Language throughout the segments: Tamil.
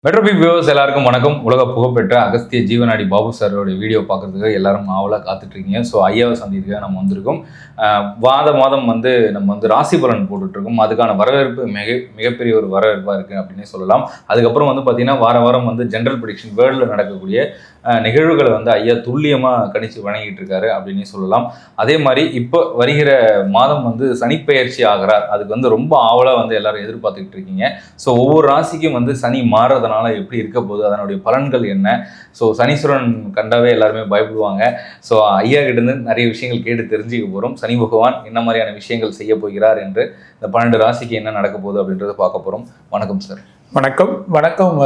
மெட்ரோபிக் வியூவர்ஸ் எல்லாருக்கும் வணக்கம். உலக புகழ்பெற்ற அகஸ்திய ஜீவநாடி பாபு சாரோட வீடியோ பார்க்கறதுக்கு எல்லாரும் ஆவலாக காத்துட்ருக்கீங்க. ஸோ ஐயாவை சந்திக்கிறதுக்காக நம்ம வந்திருக்கோம். மாதம் நம்ம ராசி பலன் போட்டுட்ருக்கோம். அதுக்கான வரவேற்பு மிகப்பெரிய ஒரு வரவேற்பாக இருக்குது அப்படின்னே சொல்லலாம். அதுக்கப்புறம் பார்த்தீங்கன்னா வாரம் ஜென்ரல் ப்ரெடிக்ஷன் வேர்ல்டில் நடக்கக்கூடிய நிகழ்வுகளை ஐயா துல்லியமாக கணிச்சு வழங்கிட்டு இருக்காரு அப்படின்னே சொல்லலாம். அதே மாதிரி இப்போ வருகிற மாதம் சனிப்பெயர்ச்சி ஆகிறார். அதுக்கு ரொம்ப ஆவலாக எல்லாரும் எதிர்பார்த்துக்கிட்டு இருக்கீங்க. ஸோ ஒவ்வொரு ராசிக்கும் சனி மாறுறதுனால எப்படி இருக்க போகுது, அதனுடைய பலன்கள் என்ன? ஸோ சனீஸ்வரன் கண்டாவே எல்லாருமே பயப்படுவாங்க. ஸோ ஐயா கிட்டேருந்து நிறைய விஷயங்கள் கேட்டு தெரிஞ்சுக்க போகிறோம். சனி பகவான் என்ன மாதிரியான விஷயங்கள் செய்ய போகிறார் என்று, இந்த 12 ராசிக்கு என்ன நடக்க போகுது அப்படின்றத பார்க்க போகிறோம். வணக்கம் சார். வணக்கம்.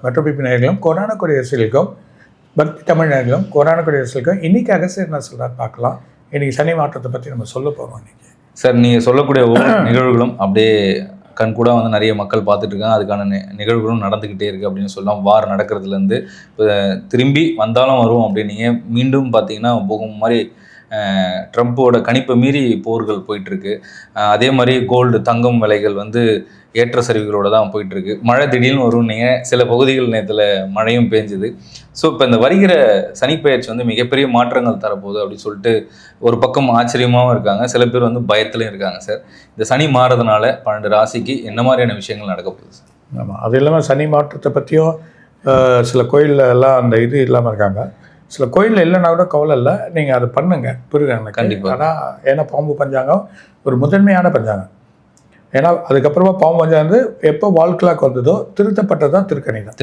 மெட்ரோபிக் நேயர்களும் கோடான கோடி ரசிகர்களுக்கும் பக்தி தமிழ் நேயர்களும் கோடான கோடி ரசிகர்களுக்கும் இன்னைக்கு அகஸ்தியர் என்ன சொல்கிறார் பார்க்கலாம். இன்னைக்கு சனி மாற்றத்தை பற்றி நம்ம சொல்ல போகிறோம். இன்னைக்கு சார் நீங்கள் சொல்லக்கூடிய ஒவ்வொரு நிகழ்வுகளும் அப்படியே கண்கூட நிறைய மக்கள் பார்த்துட்டு இருக்காங்க. அதுக்கான நிகழ்வுகளும் நடந்துக்கிட்டே இருக்குது அப்படின்னு சொல்லலாம். வார் நடக்கிறதுலேருந்து இப்போ திரும்பி வந்தாலும் வரும் அப்படின்னீங்க. மீண்டும் பார்த்தீங்கன்னா போகும் மாதிரி ட்ரம்ப்போட கணிப்பை மீறி போர்கள் போயிட்டுருக்கு. அதே மாதிரி கோல்டு தங்கம் விலைகள் ஏற்ற சரிவுகளோடு தான் போயிட்டுருக்கு. மழை திடீர்னு வரும். நீங்கள் சில பகுதிகள் நேரத்தில் மழையும் பேஞ்சுது. ஸோ இப்போ இந்த வருகிற சனிப்பெயர்ச்சி மிகப்பெரிய மாற்றங்கள் தரப்போகுது அப்படின்னு சொல்லிட்டு ஒரு பக்கம் ஆச்சரியமாகவும் இருக்காங்க, சில பேர் பயத்துலையும் இருக்காங்க. சார், இந்த சனி மாறுறதுனால 12 ராசிக்கு என்ன மாதிரியான விஷயங்கள் நடக்க போகுது சார்? ஆமாம், அது இல்லாமல் சனி மாற்றத்தை பற்றியும் சில கோயிலில் எல்லாம் அந்த இது இல்லாமல் இருக்காங்க. சில கோயிலில் இல்லைன்னா கூட கவலை இல்லை, நீங்கள் அதை பண்ணுங்க, புரியுது எனக்கு கண்டிப்பாக. ஆனால் ஏன்னா பாம்பு பஞ்சாங்கம் ஒரு முதன்மையான பஞ்சாங்கம். ஏன்னா அதுக்கப்புறமா பாம்பு பஞ்சாங்கம் எப்போ வாழ்க்கலாக்கு வந்ததோ திருத்தப்பட்டது தான் திருக்கணிதம்.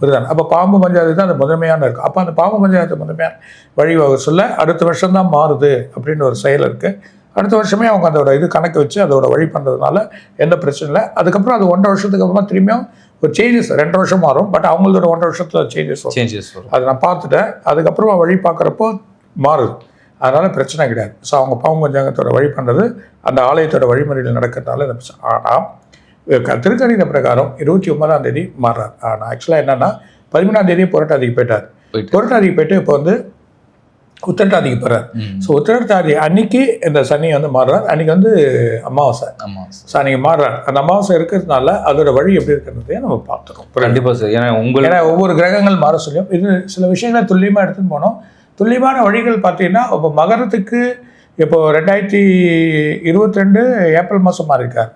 புரியுதாங்க. அப்போ பாம்பு பஞ்சாயத்து தான் அந்த முதன்மையான இருக்கும். அப்போ அந்த பாம்பு பஞ்சாயத்து முதன்மையான வழிவகை சொல்ல அடுத்த வருஷம் தான் மாறுது அப்படின்னு ஒரு செயல் இருக்குது. அடுத்த வருஷமே அவங்க அதோட இது கணக்கு வச்சு அதோட வழி பண்ணுறதுனால எந்த பிரச்சனை இல்லை. அதுக்கப்புறம் அது 1.5 வருஷத்துக்கு அப்புறமா திரும்பியும் ஒரு சேஞ்சஸ் 2 வருஷம் மாறும். பட் அவங்களோட 1.5 வருஷத்தில் சேஞ்சஸ் வரும். அதை நான் பார்த்துட்டேன். அதுக்கப்புறமா வழி பார்க்குறப்போ மாறுது. அதனால் பிரச்சனை கிடையாது. ஸோ அவங்க பாம்பு பஞ்சாங்கத்தோட வழி பண்ணுறது அந்த ஆலயத்தோட வழிமுறையில் நடக்கிறதுனால இந்த பிரச்சனை. ஆனால் திருக்கணித பிரகாரம் 29ஆம் தேதி மாறுறார். ஆனால் ஆக்சுவலாக என்னென்னா 13ஆம் தேதி புரட்டாதிக்கு போயிட்டார். புரட்டாதிக்கு போயிட்டு இப்போ உத்திரட்டாதிக்கு போகிறார். ஸோ உத்திரட்டாதி அன்னைக்கு இந்த சனி மாறுறார். அன்றைக்கி அமாவாசை. ஸோ அன்றைக்கி மாறுறார். அந்த அமாவாசை இருக்கிறதுனால அதோட வழி எப்படி இருக்கிறதையும் நம்ம பார்த்துக்கோம். கண்டிப்பாக சார். ஏன்னா ஒவ்வொரு கிரகங்கள் மாற சொல்லியும் இது சில விஷயங்களை துல்லியமாக எடுத்துன்னு போனோம். துல்லியமான வழிகள் பார்த்தீங்கன்னா இப்போ மகரத்துக்கு இப்போ 2022 ஏப்ரல் மாதம் மாறியிருக்கார்.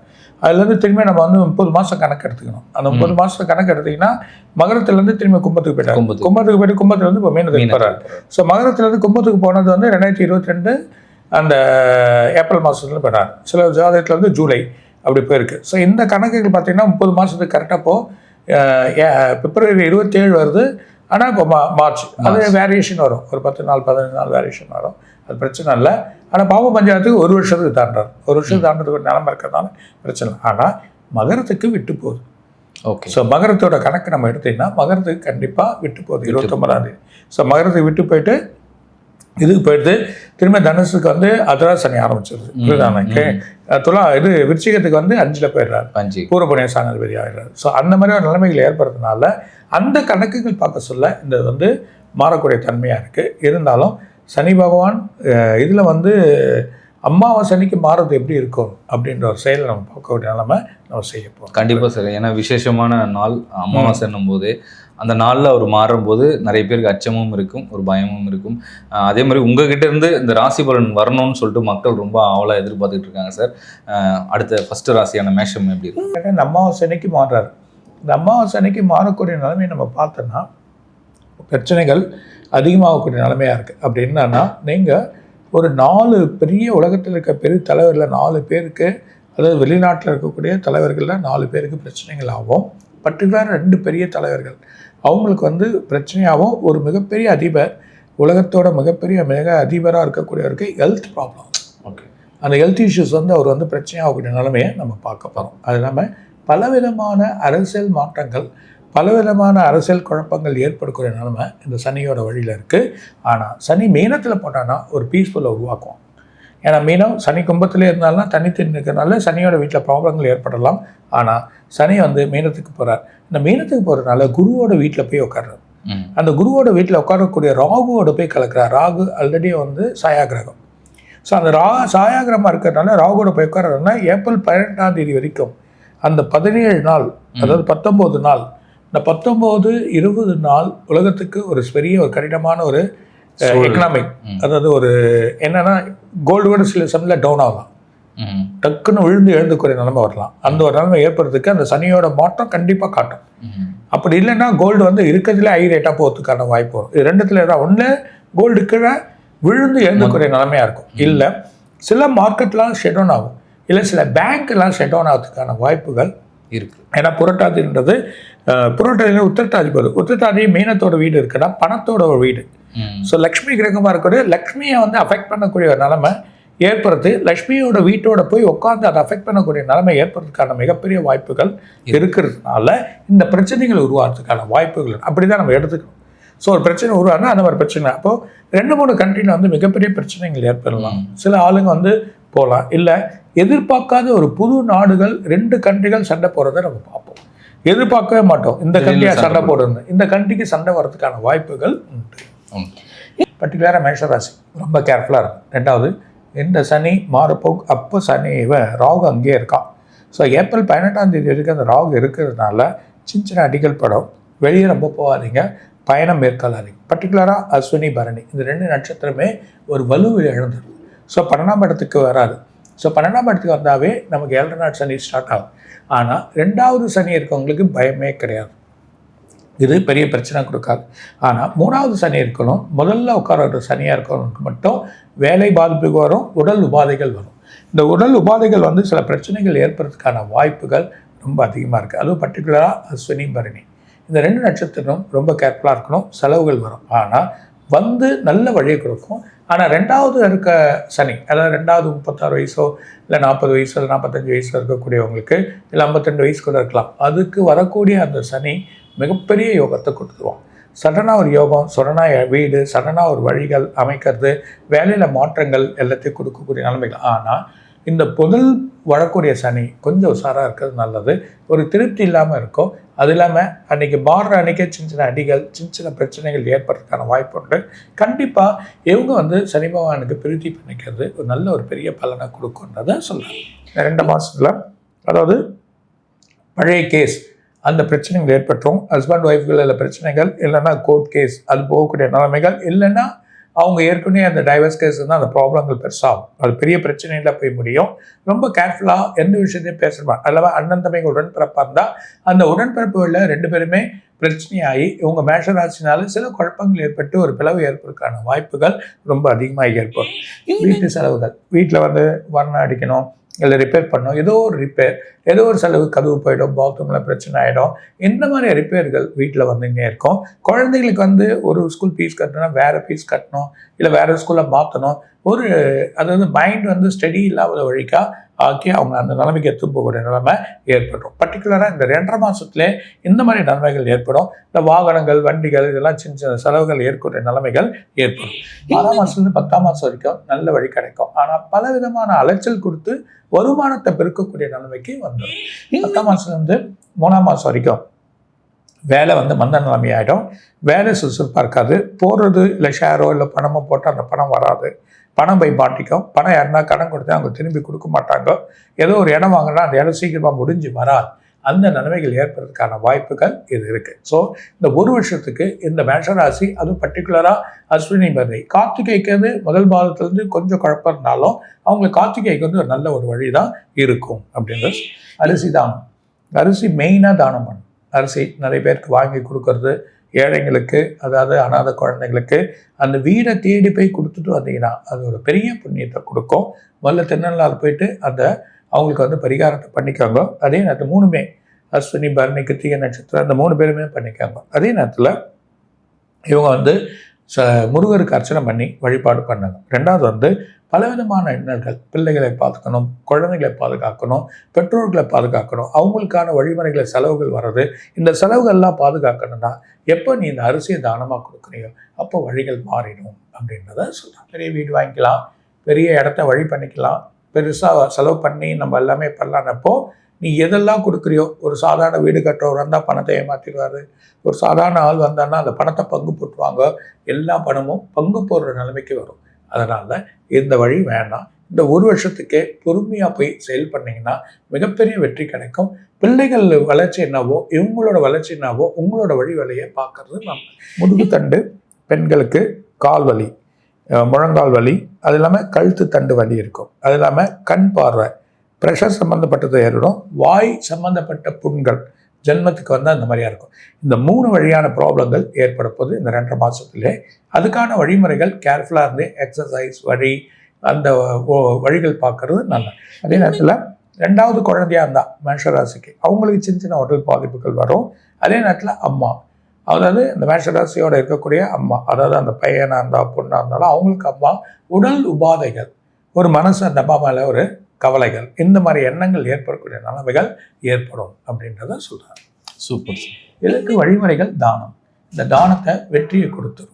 அதுலேருந்து திரும்பி நம்ம 30 மாதம் கணக்கு எடுத்துக்கணும். அந்த 30 மாதம் கணக்கு எடுத்திங்கன்னா மகரத்துலேருந்து திரும்பி கும்பத்துக்கு போயிட்டார். கும்பத்துக்கு போயிட்டு கும்பத்துலேருந்து இப்போ மீனத்துக்கு போகிறார். ஸோ மகரத்துலேருந்து கும்பத்துக்கு போனது 2022 அந்த ஏப்ரல் மாதத்துல போயிட்டார். சில ஜாதகத்தில் ஜூலை அப்படி போயிருக்கு. ஸோ இந்த கணக்குகள் பார்த்தீங்கன்னா 30 மாதத்துக்கு கரெக்டாக பிப்ரவரி 27 வருது. ஆனால் இப்போ மார்ச் அது வேரியேஷன் வரும். ஒரு 10 நாள் 15 நாள் வேரியேஷன் வரும். அது பிரச்சனை இல்லை. ஆனால் பாம்பு பஞ்சாயத்துக்கு 1 வருஷத்துக்கு தாண்டார். 1 வருஷத்துக்கு தாண்டதுக்கு ஒரு நிலைமை இருக்கிறதுனால பிரச்சனை. ஆனால் மகரத்துக்கு விட்டு போகுது. ஓகே. ஸோ மகரத்தோட கணக்கு நம்ம எடுத்திங்கன்னா மகரத்துக்கு கண்டிப்பாக விட்டு போகுது 29ஆம் தேதி. ஸோ மகரத்துக்கு விட்டு போயிட்டு இதுக்கு போயிட்டு திரும்ப தனுசுக்கு அதரா சனி ஆரம்பிச்சிருது. இதுதானே விருச்சிகத்துக்கு 5ல் போயிடுறாரு. பூர்வபுண்ணிய சாணாதிபதி ஆகிடுறாரு. ஸோ அந்த மாதிரி ஒரு நிலைமைகள் ஏற்படுறதுனால அந்த கணக்குகள் பார்க்க சொல்ல இந்த மாறக்கூடிய தன்மையாக இருக்குது. இருந்தாலும் சனி பகவான் இதில் அமாவாசைக்கு மாறுறது எப்படி இருக்கும் அப்படின்ற ஒரு செயலை நம்ம பார்க்கக்கூடிய நிலைமை நம்ம செய்ய போகிறோம். கண்டிப்பாக சார். ஏன்னா விசேஷமான நாள் அமாவாசைன்னும் போது அந்த நாளில் அவர் மாறும்போது நிறைய பேருக்கு அச்சமும் இருக்கும், ஒரு பயமும் இருக்கும். அதே மாதிரி உங்ககிட்ட இருந்து இந்த ராசி பலன் வரணும்னு சொல்லிட்டு மக்கள் ரொம்ப ஆவலாக எதிர்பார்த்துட்டு இருக்காங்க சார். அடுத்த ஃபர்ஸ்ட் ராசியான மேஷம் எப்படி இருக்கும்? இந்த அமாவாசைக்கு மாறுறாரு. இந்த அமாவாசைக்கு மாறக்கூடிய நிலைமையை நம்ம பார்த்தோன்னா பிரச்சனைகள் அதிகமாகக்கூடிய நிலைமையாக இருக்குது. அப்படி என்னன்னா நீங்கள் ஒரு 4 பெரிய உலகத்தில் இருக்க பெரிய தலைவரில் 4 பேருக்கு, அதாவது வெளிநாட்டில் இருக்கக்கூடிய தலைவர்களில் 4 பேருக்கு பிரச்சனைகள் ஆகும். பர்டிகுலராக 2 பெரிய தலைவர்கள் அவங்களுக்கு பிரச்சனையாகவும், ஒரு மிகப்பெரிய அதிபர் உலகத்தோட மிக அதிபராக இருக்கக்கூடியவருக்கு ஹெல்த் ப்ராப்ளம். ஓகே. அந்த ஹெல்த் இஷ்யூஸ் அவர் பிரச்சனையாகக்கூடிய நிலைமையை நம்ம பார்க்க போகிறோம். அது இல்லாமல் பலவிதமான அரசியல் மாற்றங்கள், பலவிதமான அரசியல் குழப்பங்கள் ஏற்படக்கூடிய நிலைமை இந்த சனியோட வழியில் இருக்குது. ஆனால் சனி மீனத்தில் போட்டான்னா ஒரு பீஸ்ஃபுல்லை உருவாக்கும். ஏன்னா மீனம் சனி கும்பத்திலே இருந்தாலும் தனித்து நிற்கிறதுனால சனியோட வீட்டில் ப்ராப்ளங்கள் ஏற்படலாம். ஆனால் சனி மீனத்துக்கு போகிறார். இந்த மீனத்துக்கு போகிறதுனால குருவோட வீட்டில் போய் உட்கார்றார். அந்த குருவோட வீட்டில் உட்காரக்கூடிய ராகுவோட போய் கலக்கிறார். ராகு ஆல்ரெடி சாயாகிரகம். ஸோ அந்த சாயாகிரகமாக இருக்கிறதுனால ராகுவோட போய் உட்கார்றதுனா ஏப்ரல் 18ஆம் தேதி வரைக்கும் அந்த 17 நாள், அதாவது 19 நாள் இந்த 19-20 நாள் உலகத்துக்கு ஒரு பெரிய ஒரு கடினமான ஒரு எக்கனாமிக், அதாவது ஒரு என்னன்னா கோல்டு கூட சில சமயத்தில் டவுன் ஆகலாம், டக்குன்னு விழுந்து எழுந்துக்குரிய நிலைமை வரலாம். அந்த ஒரு நிலைமை ஏற்படுறதுக்கு அந்த சனியோட மாற்றம் கண்டிப்பாக காட்டும். அப்படி இல்லைன்னா கோல்டு வந்து இருக்கிறதுல ஹை ரேட்டாக போகிறதுக்கான வாய்ப்பு வரும். இது ரெண்டுத்துல ஏதாவது ஒன்று கோல்டு கீழே விழுந்து எழுந்துக்குரிய நிலைமையாக இருக்கும், இல்லை சில மார்க்கெட்லாம் ஷட் டவுன் ஆகும், இல்லை சில பேங்க்லாம் ஷட் டவுன் ஆகிறதுக்கான வாய்ப்புகள் இருக்குது. ஏன்னா புரட்டாதின்றது புரட்டாதியில் உத்திரட்டாதி போகுது. உத்திரட்டாதி மீனத்தோட வீடு இருக்குன்னா பணத்தோட ஒரு வீடு. ஸோ லக்ஷ்மி கிரகமாக இருக்கக்கூடிய லக்ஷ்மியை வந்து அஃபெக்ட் பண்ணக்கூடிய ஒரு நிலைமை ஏற்படுத்து, லக்ஷ்மியோட வீட்டோட போய் உட்காந்து அதை அஃபெக்ட் பண்ணக்கூடிய நிலைமை ஏற்படுறதுக்கான மிகப்பெரிய வாய்ப்புகள் இருக்கிறதுனால இந்த பிரச்சனைகள் உருவாகிறதுக்கான வாய்ப்புகள் அப்படி தான் நம்ம எடுத்துக்கணும். ஸோ ஒரு பிரச்சனை உருவானா அந்த மாதிரி பிரச்சனை அப்போது 2-3 கண்ட்ரியில் வந்து மிகப்பெரிய பிரச்சனைகள் ஏற்படலாம். சில ஆளுங்க வந்து போகலாம், இல்லை எதிர்பார்க்காத ஒரு புது நாடுகள் 2 கண்ட்ரிகள் சண்டை போகிறத நம்ம பார்ப்போம். எதிர்பார்க்கவே மாட்டோம் இந்த கண்ட்ரியாக சண்டை போடுறது, இந்த கண்ட்ரிக்கு சண்டை வர்றதுக்கான வாய்ப்புகள் உண்டு. பர்டிகுலராக மேஷராசி ரொம்ப கேர்ஃபுல்லாக இருக்கும். 2வது இந்த சனி மாறப்போக்கு, அப்போ சனி ராகு அங்கேயே இருக்கான். ஸோ ஏப்ரல் 18ஆம் தேதி வரைக்கும் அந்த ராகு இருக்கிறதுனால சின்ன அடிகள் படம், வெளியே ரொம்ப போகாதீங்க, பயணம் மேற்கொள்ளாதீங்க. பர்டிகுலராக அஸ்வினி பரணி இந்த 2 நட்சத்திரமே ஒரு வலுவில் எழுந்துடும். ஸோ 12ஆம் இடத்துக்கு வராது. ஸோ 12ஆம் இடத்துக்கு வந்தாவே நமக்கு 7 நாள் சனி ஸ்டார்ட் ஆகும். ஆனால் 2வது சனி இருக்கவங்களுக்கு பயமே கிடையாது, இது பெரிய பிரச்சனை கொடுக்காது. ஆனால் 3வது சனி இருக்கணும், முதல்ல உட்கார சனியாக இருக்கவங்களுக்கு மட்டும் வேலை பாதிப்புக்கு வரும், உடல் உபாதைகள் வரும். இந்த உடல் உபாதைகள் வந்து சில பிரச்சனைகள் ஏற்படுறதுக்கான வாய்ப்புகள் ரொம்ப அதிகமாக இருக்குது. அதுவும் பர்டிகுலராக அஸ்வினி பரணி இந்த 2 நட்சத்திரம் ரொம்ப கேர்ஃபுல்லாக இருக்கணும். செலவுகள் வரும், ஆனால் வந்து நல்ல வழியை கொடுக்கும். ஆனால் 2வது இருக்க சனி, அதாவது 2வது 36 வயசோ இல்லை 40 வயசோ இல்லை 45 வயசில் இருக்கக்கூடியவங்களுக்கு இல்லை 52 வயசு கூட இருக்கலாம், அதுக்கு வரக்கூடிய அந்த சனி மிகப்பெரிய யோகத்தை கொடுத்துருவோம். சடனாக ஒரு யோகம், சடனாக வீடு, சடனாக ஒரு வழிகள் அமைக்கிறது, வேலையில் மாற்றங்கள் எல்லாத்தையும் கொடுக்கக்கூடிய நிலைமைகள். ஆனால் இந்த முதல் வரக்கூடிய சனி கொஞ்சம் உஷாராக இருக்கிறது நல்லது. ஒரு திருப்தி இல்லாமல் இருக்கும். அது இல்லாமல் அன்றைக்கி பாடுற அன்றைக்கே சின்ன அடிகள், சின்ன பிரச்சனைகள் ஏற்படுறதுக்கான வாய்ப்பு உண்டு. கண்டிப்பாக இவங்க வந்து சனி பகவானுக்கு பிரீத்தி பண்ணிக்கிறது ஒரு நல்ல ஒரு பெரிய பலனை கொடுக்குன்றதை சொல்லலாம். 2 மாதத்தில் அதாவது பழைய கேஸ் அந்த பிரச்சனைகள் ஏற்பட்டுரும். ஹஸ்பண்ட் ஒய்ஃப்கள் இல்லை பிரச்சனைகள், இல்லைன்னா கோர்ட் கேஸ் அது போகக்கூடிய நிலைமைகள், இல்லைன்னா அவங்க ஏற்கனவே அந்த டைவர்ஸ் கேஸ் தான் அந்த ப்ராப்ளங்கள் பெருசாகும், அது பெரிய பிரச்சனையில் போய் முடியும். ரொம்ப கேர்ஃபுல்லாக எந்த விஷயத்தையும் பேசணுமா, அல்லவா அண்ணன் தம்பிங்க உடன்பிறப்பாக இருந்தால் அந்த உடன்பிறப்புகளில் 2 பேருமே பிரச்சனையாகி இவங்க மேஷராசினால சில குழப்பங்கள் ஏற்பட்டு ஒரு பிளவு ஏற்படுறதுக்கான வாய்ப்புகள் ரொம்ப அதிகமாக ஏற்படும். வீட்டு செலவுகள், வீட்டில் வந்து வர்ணம் அடிக்கணும், இல்லை ரிப்பேர் பண்ணணும், ஏதோ ஒரு ரிப்பேர், ஏதோ ஒரு செலவு, கதவு போயிடும், பாத்ரூமில் பிரச்சனை ஆகிடும், இந்த மாதிரி ரிப்பேர்கள் வீட்டில் வந்துன்னே இருக்கும். குழந்தைகளுக்கு வந்து ஒரு ஸ்கூல் ஃபீஸ் கட்டணும்னா வேறு ஃபீஸ் கட்டணும், இல்லை வேறு ஸ்கூலில் மாற்றணும், ஒரு அதாவது மைண்ட் வந்து ஸ்டடி இல்லாத வழிக்காக ஆக்கி அவங்க அந்த நிலைமைக்கு எடுத்து போகக்கூடிய நிலைமை ஏற்படும். பர்டிகுலராக இந்த 2.5 மாதத்துலேயே இந்த மாதிரி நிலைமைகள் ஏற்படும். இந்த வாகனங்கள், வண்டிகள் இதெல்லாம் சின்ன செலவுகள் ஏற்படுற நிலைமைகள் ஏற்படும். 6ஆம் மாதத்துலேருந்து 10ஆம் மாதம் வரைக்கும் நல்ல வழி கிடைக்கும். ஆனால் பல விதமான அலைச்சல் கொடுத்து வருமானத்தை பெருக்கக்கூடிய நிலைமைக்கு வந்துடும். 10ஆம் மாதத்துலேருந்து 3ஆம் மாதம் வரைக்கும் வேலை வந்து மந்த நிலைமை ஆகிடும். வேலை சுறுசுறுப்பாக இருக்காது. போடுறது இல்லை ஷேரோ இல்லை பணமோ போட்டால் அந்த பணம் வராது. பணம் போய் மாட்டிக்கும். பணம் யாருன்னா கடன் கொடுத்தா அவங்க திரும்பி கொடுக்க மாட்டாங்க. ஏதோ ஒரு இடம் வாங்கினா அந்த இடம் சீக்கிரமாக முடிஞ்சு வராது. அந்த நிலைமைகள் ஏற்படுறதுக்கான வாய்ப்புகள் இது இருக்குது. ஸோ இந்த 1 வருஷத்துக்கு இந்த மேஷராசி, அதுவும் பர்டிகுலராக அஸ்வினி பரணி, கார்த்திகைக்கு முதல் பாதத்துலேருந்து கொஞ்சம் குழப்பம் இருந்தாலும் அவங்களுக்கு கார்த்திகைக்கு வந்து ஒரு நல்ல ஒரு வழி தான் இருக்கும் அப்படின்றது. அரிசி தானம், அரிசி மெயினாக தானம் பண்ணும். அரிசி நிறைய பேருக்கு வாங்கி கொடுக்கறது, ஏழைங்களுக்கு, அதாவது அநாத குழந்தைங்களுக்கு அந்த வீடை தேடி போய் கொடுத்துட்டு வந்தீங்கன்னா அது ஒரு பெரிய புண்ணியத்தை கொடுக்கும். முதல்ல திருநள்ளாறு போயிட்டு அந்த அவங்களுக்கு வந்து பரிகாரத்தை பண்ணிக்காங்க. அதே நேரத்தில் 3மே அஸ்வினி பரணி கிருத்திகை நட்சத்திரம் அந்த 3 பேருமே பண்ணிக்காங்க. அதே நேரத்தில் இவங்க வந்து முருகருக்கு அர்ச்சனை பண்ணி வழிபாடு பண்ணாங்க. 2வது வந்து பலவிதமான இன்னல்கள், பிள்ளைகளை பார்த்துக்கணும், குழந்தைகளை பாதுகாக்கணும், பெற்றோர்களை பாதுகாக்கணும், அவங்களுக்கான வழிமுறைகளை செலவுகள் வர்றது, இந்த செலவுகள்லாம் பாதுகாக்கணும்னா எப்போ நீ இந்த அரிசியை தானமாக கொடுக்குறியோ அப்போ வழிகள் மாறிடும் அப்படின்றத சொல்லலாம். பெரிய வீடு வாங்கிக்கலாம், பெரிய இடத்த வழி பண்ணிக்கலாம், பெருசாக செலவு பண்ணி நம்ம எல்லாமே பண்ணலான்னப்போ நீ எதெல்லாம் கொடுக்குறியோ, ஒரு சாதாரண வீடு கட்டுறவர் வந்தால் பணத்தை ஏமாற்றிடுவார், ஒரு சாதாரண ஆள் வந்தான்னா அந்த பணத்தை பங்கு போட்டுருவாங்க, எல்லா பணமும் பங்கு போடுற நிலைமைக்கு வரும். அதனால் இந்த வழி வேண்டாம். இந்த ஒரு வருஷத்துக்கே பொறுமையாக போய் செயல் பண்ணிங்கன்னா மிகப்பெரிய வெற்றி கிடைக்கும். பிள்ளைகள் வளர்ச்சி என்னவோ இவங்களோட வளர்ச்சி என்னவோ உங்களோட வழி வழியை பார்க்கறது நம்ம. முதுகுத்தண்டு பெண்களுக்கு கால் வலி, முழங்கால் வலி, அது இல்லாமல் கழுத்து தண்டு வலி இருக்கும். அது இல்லாமல் கண் பார்வை, ப்ரெஷர் சம்மந்தப்பட்டது ஏற்படும். வாய் சம்மந்தப்பட்ட புண்கள் ஜென்மத்துக்கு வந்து அந்த மாதிரியா இருக்கும். இந்த 3 வழியான ப்ராப்ளங்கள் ஏற்பட போது இந்த 2.5 மாதத்துலேயே. அதுக்கான வழிமுறைகள் கேர்ஃபுல்லாக இருந்து எக்ஸசைஸ் வழி அந்த வழிகள் பார்க்கறது நல்லது. அதே நேரத்தில் 2வது குழந்தையாக இருந்தால் மேஷராசிக்கு அவங்களுக்கு சின்ன சின்ன உடல் பாதிப்புகள் வரும். அதே நேரத்தில் அம்மா, அதாவது இந்த மேஷராசியோடு இருக்கக்கூடிய அம்மா, அதாவது அந்த பையனாக இருந்தால் பொண்ணாக இருந்தாலும் அவங்களுக்கு அம்மா உடல் உபாதைகள், ஒரு மனசு அந்த அம்மா மேலே ஒரு கவலைகள், இந்த மாதிரி எண்ணங்கள் ஏற்படக்கூடிய நிலைமைகள் ஏற்படும் அப்படின்றத சொல்கிறாங்க. சூப்பர். இதற்கு வழிமுறைகள் தானம். இந்த தானத்தை வெற்றியை கொடுத்துரும்.